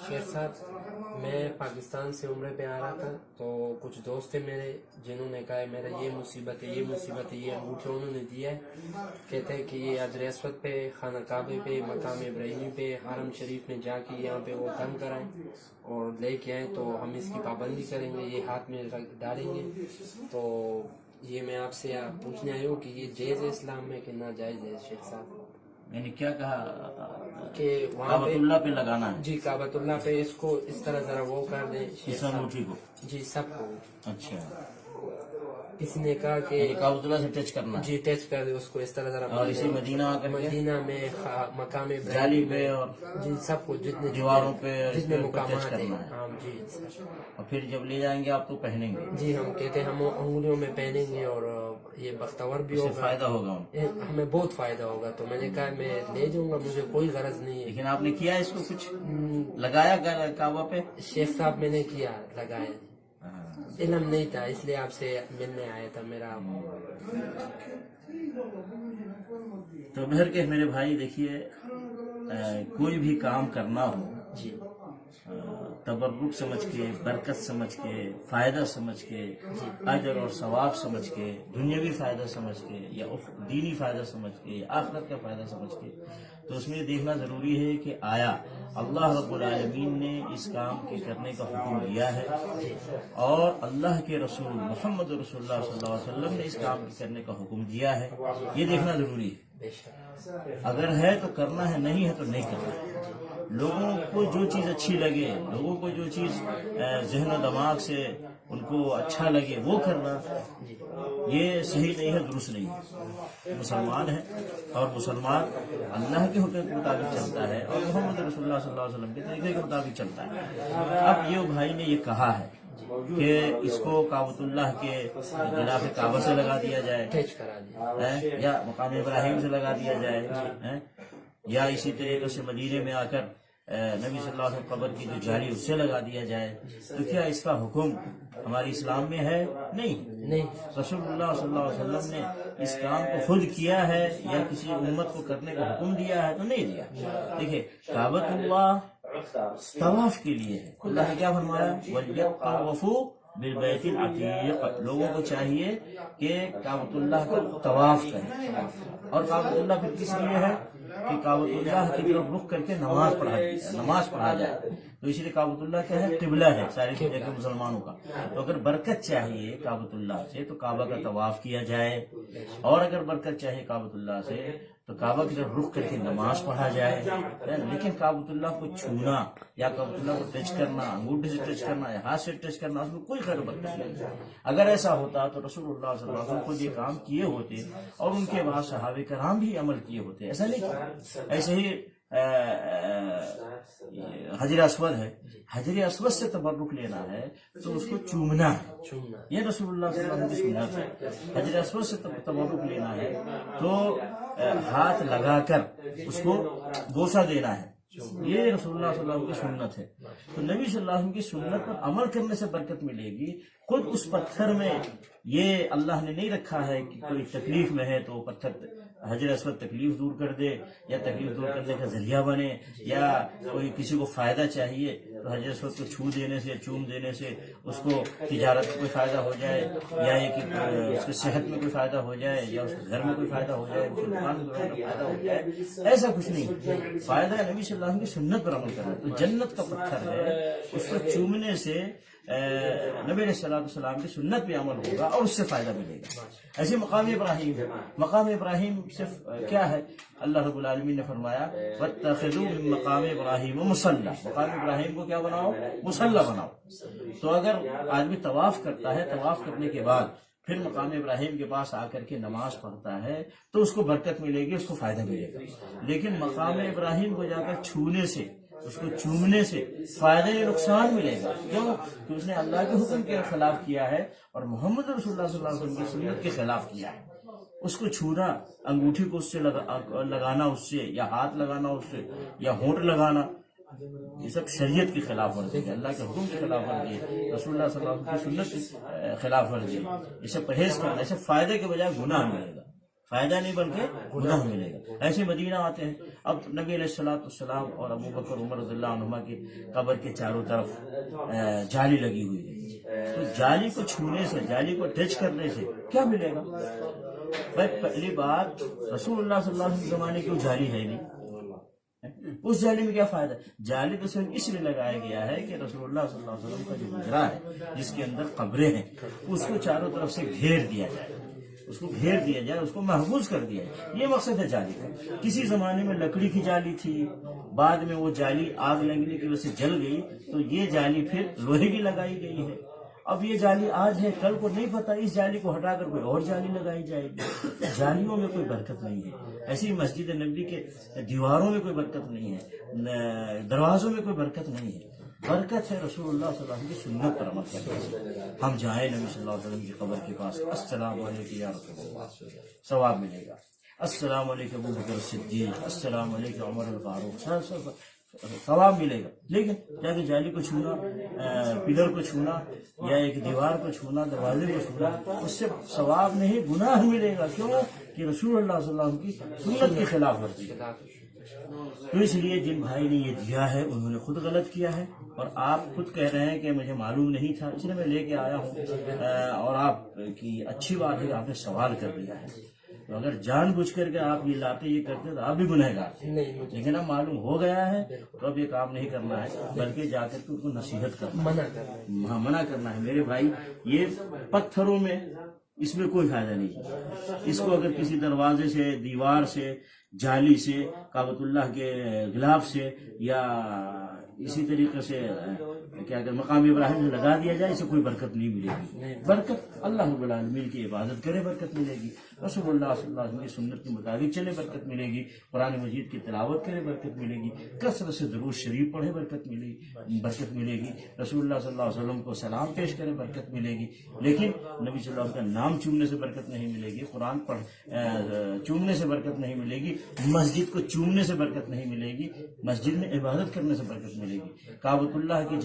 शेख साहब, मैं पाकिस्तान से उम्रे पे आ रहा था, तो कुछ दोस्त थे मेरे जिन्होंने कहा मेरा ये मुसीबत है, ये अंगूठा उन्होंने दिया है। कहते हैं कि ये हजर अस्वद पे, खाना काबे पे, मकाम इब्राहिमी पे, हरम शरीफ में जाके यहाँ पे वो दम कराएं और लेके आए, तो हम इसकी पाबंदी करेंगे, ये हाथ में डालेंगे। तो ये मैं आपसे पूछने आया हूँ कि ये जायज़ है इस्लाम में कि ना जायज़ है शेख साहब? यानी क्या कहा कि वहाँ काबतुल्लाह पे लगाना है? जी, काबतुल्लाह पे इसको इस तरह जरा वो कर दें इस अंगूठी को? जी, सबको। अच्छा, इसने कहा कि काबतुल्लाह से टच करना है? जी, टच कर दे उसको इस तरह जरा। और इसी मदीना आकर मदीना में मकाम जाली पे और जी सबको, जितने दीवारों पे जितने टच मुकामात करना हैं। है। हाँ जी। और फिर जब ले जाएंगे आप तो पहनेंगे? जी, हम कहते हैं हम उंगलियों में पहनेंगे और ये बख्तवर भी उससे होगा, फायदा होगा उनको। हमें बहुत फायदा होगा। तो मैंने कहा मैं ले जाऊंगा, मुझे कोई गरज नहीं है। लेकिन आपने किया इसको कुछ लगाया काबा पे? शेख साहब मैंने किया, लगाया। हाँ। इल्म नहीं था, इसलिए आपसे मिलने आया था मेरा। तो बहर के मेरे भाई देखिए, कोई भी काम करना हो जी, तबर्रुक समझ के, बरकत समझ के, फायदा समझ के, अजर और सवाब समझ के, दुनियावी फायदा समझ के, या दीनी फायदा समझ के, या आखिरत का फायदा समझ के, तो उसमें देखना जरूरी है कि आया अल्लाह रब्बुल आलमीन ने इस काम के करने का हुक्म दिया है और अल्लाह के रसूल मोहम्मद रसूलुल्लाह सल्लल्लाहु अलैहि वसल्लम ने इस काम के करने का हुक्म दिया है। ये देखना जरूरी है। अगर है तो करना है, नहीं है तो नहीं करना है। लोगों को जो चीज अच्छी लगे, लोगों को जो चीज ज़हन दिमाग से उनको अच्छा लगे वो करना, ये सही नहीं है, दुरुस्त नहीं है। मुसलमान है और मुसलमान अल्लाह के हुक्म के मुताबिक चलता है और मोहम्मद रसूलुल्लाह सल्लल्लाहु अलैहि वसल्लम के तरीके के मुताबिक चलता है। अब ये भाई ने ये कहा है कि इसको काबतुल्लाह के गिलाफ काबा से लगा दिया जाए, टच करा दिया, या मकाम इब्राहिम से लगा दिया जाए, या इसी तरीके से मदीने में आकर नबी सल्लल्लाहु अलैहि वसल्लम कब्र की जो जाली उससे लगा दिया जाए। तो क्या इसका हुक्म हमारे इस्लाम में है? नहीं। रसूलुल्लाह सल्लल्लाहु अलैहि वसल्लम ने इस काम को खुद किया है या किसी उम्मत को करने का हुक्म दिया है? तो नहीं दिया। देखिए, काबतुल्लाह तवाफ के लिए है। अल्लाह ने क्या फरमाया? वल्यतवफू बिलबैतिल अतीक। लोगों को चाहिए कि काबतुल्लाह का तवाफ करें। और काबतुल्लाह फिर किस लिए है? कि काबतुल्लाह की तरफ रुख करके नमाज पढ़ा जाए। तो इसलिए काबतुल्लाह क्या है? किबला है सारे दुनिया के मुसलमानों का। तो अगर बरकत चाहिए काबतुल्लाह से तो काबा का तवाफ किया जाए, और अगर बरकत चाहिए काबतुल्लाह से तो काबा की तरफ रुख करके नमाज पढ़ा जाए। लेकिन काबतुल्लाह को छूना या काबतुल्लाह को टच करना, अंगूठे से टच करना या हाथ से टच करना, उसमें कोई खैर बरकत नहीं। अगर ऐसा होता तो रसूलुल्लाह सल्लल्लाहु अलैहि वसल्लम खुद ये काम किए होते और उनके बाद सहाबे कराम भी अमल किए होते। ऐसा नहीं। ऐसे ही हजर अस्वद है, हजर अस्वद से तबर्रुक लेना है तो उसको चूमना है। ये रसूलुल्लाह सल्लल्लाहु अलैहि वसल्लम की सुन्नत है। हजर अस्वद से तबर्रुक लेना है तो हाथ लगाकर उसको बोसा देना है। ये रसूलुल्लाह सल्लल्लाहु अलैहि वसल्लम की सुन्नत है। तो नबी सल्लल्लाहु अलैहि वसल्लम की सुन्नत पर अमल करने से बरकत मिलेगी। खुद उस पत्थर में ये अल्लाह ने नहीं रखा है कि कोई तकलीफ में है तो पत्थर हजर अस्वद तकलीफ दूर कर दे या तकलीफ दूर करने का जरिया बने, या कोई किसी को फायदा चाहिए तो हजर अस्वद को छू देने से, चूम देने से उसको तिजारत में कोई फायदा हो जाए, या ये कि उसके सेहत में कोई फायदा हो जाए, या उसके घर में कोई फायदा हो जाए, उसके दुकान में कोई फायदा हो जाए। ऐसा कुछ नहीं। फायदा नबी सल्लल्लाहु अलैहि वसल्लम की सुन्नत पर अमल करना। तो जन्नत का पत्थर है, उसको चूमने से नबी अलैहिस्सलाम की सुन्नत पे अमल होगा और उससे फायदा मिलेगा। ऐसे मकाम इब्राहिम है। मकाम इब्राहिम सिर्फ क्या है? अल्लाह रब्बुल आलमीन ने फरमाया वत्तखिज़ू मिन मकाम इब्राहिम मुसल्ला। मकाम इब्राहिम को क्या बनाओ? मुसल्ला बनाओ। तो अगर आदमी तवाफ करता है, तवाफ करने के बाद फिर मकाम इब्राहिम के पास आकर के नमाज पढ़ता है तो उसको बरकत मिलेगी, उसको फायदा मिलेगा। लेकिन मकाम इब्राहिम को जाकर छूने से, उसको चूमने से फायदे या नुकसान मिलेगा। क्यों? कि उसने अल्लाह के हुक्म के खिलाफ किया है और मोहम्मद रसूलुल्लाह सल्लल्लाहु अलैहि वसल्लम की सुन्नत के खिलाफ किया है। उसको छूना, अंगूठी को उससे लगाना उससे, या हाथ लगाना उससे, या होंठ लगाना, ये सब शरीयत की खिलाफ वर्जी है, अल्लाह के हुक्म के खिलाफ वर्जी है, रसूलुल्लाह सल्लल्लाहु अलैहि वसल्लम की सुन्नत के खिलाफ वर्जी है। इसे परहेज करना, इसे फायदे के बजाय गुनाह मिलेगा। فائدہ نہیں بلکہ گناہ ملے گا. ایسے مدینہ آتے ہیں. اب نبی علیہ الصلوۃ والسلام اور ابو بکر عمر رضی اللہ عنہما کی قبر کے چاروں طرف جالی لگی ہوئی ہے. تو جالی کو چھونے سے، جالی کو ٹچ کرنے سے کیا ملے گا؟ بھائی پہلی بات رسول اللہ صلی اللہ علیہ وسلم کے زمانے کی وہ جالی ہے نہیں. اس جالی میں کیا فائدہ؟ جالی تو صرف اس لیے لگایا گیا ہے کہ رسول اللہ صلی اللہ علیہ وسلم کا جو گزرا ہے جس کے اندر قبریں ہیں اس کو چاروں طرف سے گھیر دیا جائے، اس کو گھیر دیا جائے، اس کو محفوظ کر دیا جائے. یہ مقصد ہے جالی کا. کسی زمانے میں لکڑی کی جالی تھی، بعد میں وہ جالی آگ لگنے کی وجہ سے جل گئی تو یہ جالی پھر لوہے کی لگائی گئی ہے. اب یہ جالی آج ہے، کل کو نہیں پتا، اس جالی کو ہٹا کر کوئی اور جالی لگائی جائے گی. جالیوں میں کوئی برکت نہیں ہے. ایسی مسجد نبوی کے دیواروں میں کوئی برکت نہیں ہے، دروازوں میں کوئی برکت نہیں ہے. برکت ہے رسول اللہ صلی اللہ علیہ وسلم کی سنت پر عمل کرنے سے. ہم جائیں نبی صلی اللہ علیہ وسلم کی قبر کے پاس، السلام علیکم یا رسول اللہ، ثواب ملے گا. السلام علیکم ابو بکر صدیق، السلام علیکم عمر الفاروق، ثواب ملے گا. لیکن کیا کہ جالی کو چھونا، پلر کو چھونا یا ایک دیوار کو چھونا، دروازے کو چھونا، اس سے ثواب نہیں گناہ ملے گا. کیوں؟ کہ رسول اللہ صلی اللہ علیہ وسلم کی سنت کے خلاف ورزی. تو اس لیے جن بھائی نے یہ دیا ہے انہوں نے خود غلط کیا ہے، اور آپ خود کہہ رہے ہیں کہ مجھے معلوم نہیں تھا اس لیے میں لے کے آیا ہوں، اور آپ کی اچھی بات ہے کہ آپ نے سوال کر دیا ہے. تو اگر جان بوجھ کر کے آپ یہ لاتے یہ کرتے تو آپ بھی گنہگار ہیں. لیکن اب معلوم ہو گیا ہے تو اب یہ کام نہیں کرنا ہے، بلکہ جا کر کے ان کو نصیحت کرنا، منع کرنا ہے. میرے بھائی یہ پتھروں میں اس میں کوئی فائدہ نہیں ہے. اس کو اگر کسی دروازے سے، دیوار سے، جالی سے، کعبۃ اللہ کے غلاف سے یا اسی طریقے سے کیا کہ مقام ابراہیم سے لگا دیا جائے، اسے کوئی برکت نہیں ملے گی. برکت اللہ رب العالمین کی عبادت کرے برکت ملے گی، رسول اللہ صلی اللہ علیہ وسلم کی سنت کے مطابق چلے برکت ملے گی، قرآن مجید کی تلاوت کرے برکت ملے گی، کثرت سے درود شریف پڑھے برکت ملے گی، رسول اللہ صلی اللہ علیہ وسلم کو سلام پیش کرے برکت ملے گی. لیکن نبی صلی اللہ علیہ وسلم کا نام چومنے سے برکت نہیں ملے گی، قرآن چومنے سے برکت نہیں ملے گی، مسجد کو چومنے سے برکت نہیں ملے گی، مسجد میں عبادت کرنے سے برکت ملے گی، کعبۃ اللہ کی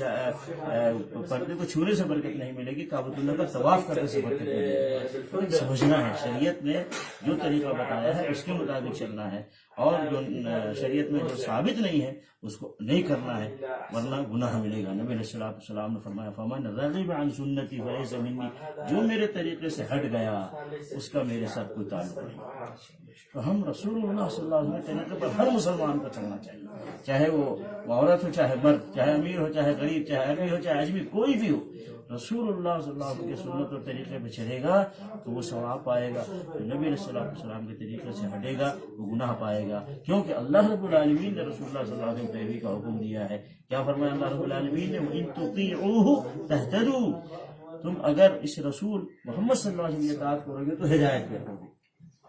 پردے کو چھونے سے برکت نہیں ملے گی، کعبۃ اللہ کا طواف کرنے سے برکت ملے گی. سمجھنا ہے شریعت نے جو طریقہ بتایا ہے اس کے مطابق چلنا ہے، اور جو شریعت میں جو ثابت نہیں ہے اس کو نہیں کرنا ہے، ورنہ گناہ ملے گا. نبی علیہ السلام نے فرمایا فمن رغب عن سنتی فلیس منی، جو میرے طریقے سے ہٹ گیا اس کا میرے ساتھ کوئی تعلق نہیں. تو ہم رسول اللہ صلی اللہ علیہ وسلم کے طریقے پر ہر مسلمان کو چلنا چاہیے، چاہے وہ عورت ہو، چاہے مرد، چاہے امیر ہو، چاہے غریب، چاہے عربی ہو، چاہے اجمی، کوئی بھی ہو. رسول اللہ صلی اللہ علیہ وسلم کے سنت اور طریقے پہ چلے گا تو وہ ثواب پائے گا. نبی علیہ السلام کے طریقے سے ہٹے گا وہ گناہ پائے گا، کیونکہ اللہ رب العالمین نے رسول اللہ صلی اللہ علیہ وسلم پیروی کا حکم دیا ہے. کیا فرمایا اللہ رب العالمین نے؟ وَإِن تُطِيعُوهُ تَهْتَدُوا، تم اگر اس رسول محمد صلی اللہ علیہ وسلم کی اطاعت کرو گے تو ہدایت پہ رہو گے.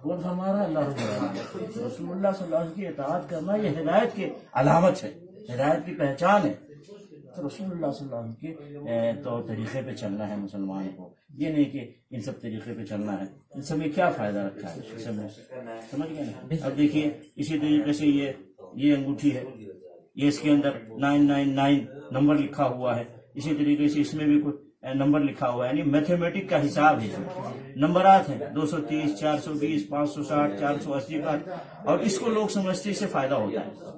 وہ ہمارا اللہ رب العالمین رسول اللہ صلی اللہ علیہ وسلم کی اطاعت کرنا یہ ہدایت کی علامت ہے، ہدایت کی پہچان ہے. تو رسول اللہ صلی اللہ علیہ وسلم کے طور طریقے پہ چلنا ہے مسلمان کو، یہ نہیں کہ ان سب طریقے پہ چلنا ہے. ان سب میں کیا فائدہ رکھا ہے اس سب میں، سمجھ گئے نا؟ اب دیکھیے اسی طریقے سے یہ انگوٹھی ہے، یہ اس کے اندر 999 نمبر لکھا ہوا ہے. اسی طریقے سے اس میں بھی کچھ نمبر لکھا ہوا ہے، یعنی میتھمیٹک کا حساب ہے، نمبرات ہیں 230 420 560 480 کا، اور اس کو لوگ سمجھتے اس سے فائدہ ہوتا ہے.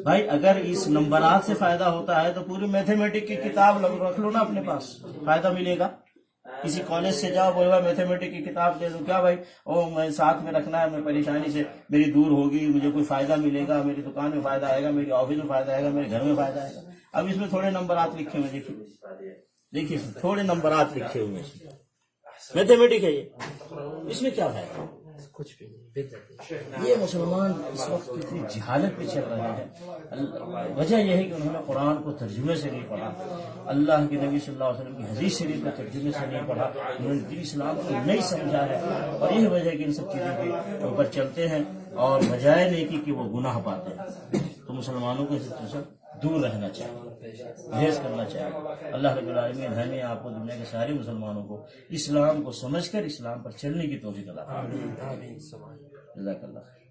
بھائی اگر اس نمبرات سے فائدہ ہوتا ہے تو پوری میتھمیٹک کی کتاب رکھ لو نا اپنے پاس، فائدہ ملے گا. کسی کالج سے جاؤ، بولے میتھمیٹک کی کتاب دے دو، کیا بھائی میں ساتھ میں رکھنا ہے، میں پریشانی سے میری دور ہوگی، مجھے کوئی فائدہ ملے گا، میری دکان میں فائدہ آئے گا، میری آفس میں فائدہ آئے گا، میرے گھر میں فائدہ آئے گا. اب اس میں تھوڑے نمبرات لکھے ہوئے، دیکھیے تھوڑے نمبرات لکھے ہوئے ہیں، میتھمیٹک ہے یہ، اس میں کیا ہے کچھ بھی نہیں. یہ مسلمان اس وقت کتنی جہالت پہ چل رہے ہیں. وجہ یہ ہے کہ انہوں نے قرآن کو ترجمے سے نہیں پڑھا، اللہ کے نبی صلی اللہ علیہ وسلم کی حدیث شریف کو ترجمے سے نہیں پڑھا، انہوں نے دین اسلام کو نہیں سمجھا ہے. اور یہ وجہ ہے کہ ان سب چیزوں کے اوپر چلتے ہیں اور بجائے نیکی کہ وہ گناہ پاتے ہیں. تو مسلمانوں کو اس سے دور رہنا چاہیے، پرہیز کرنا چاہیے. اللہ رب العالمین ہمیں آپ کو، دنیا کے سارے مسلمانوں کو اسلام کو سمجھ کر اسلام پر چلنے کی توفیق عطا فرمائے. جزاک اللہ.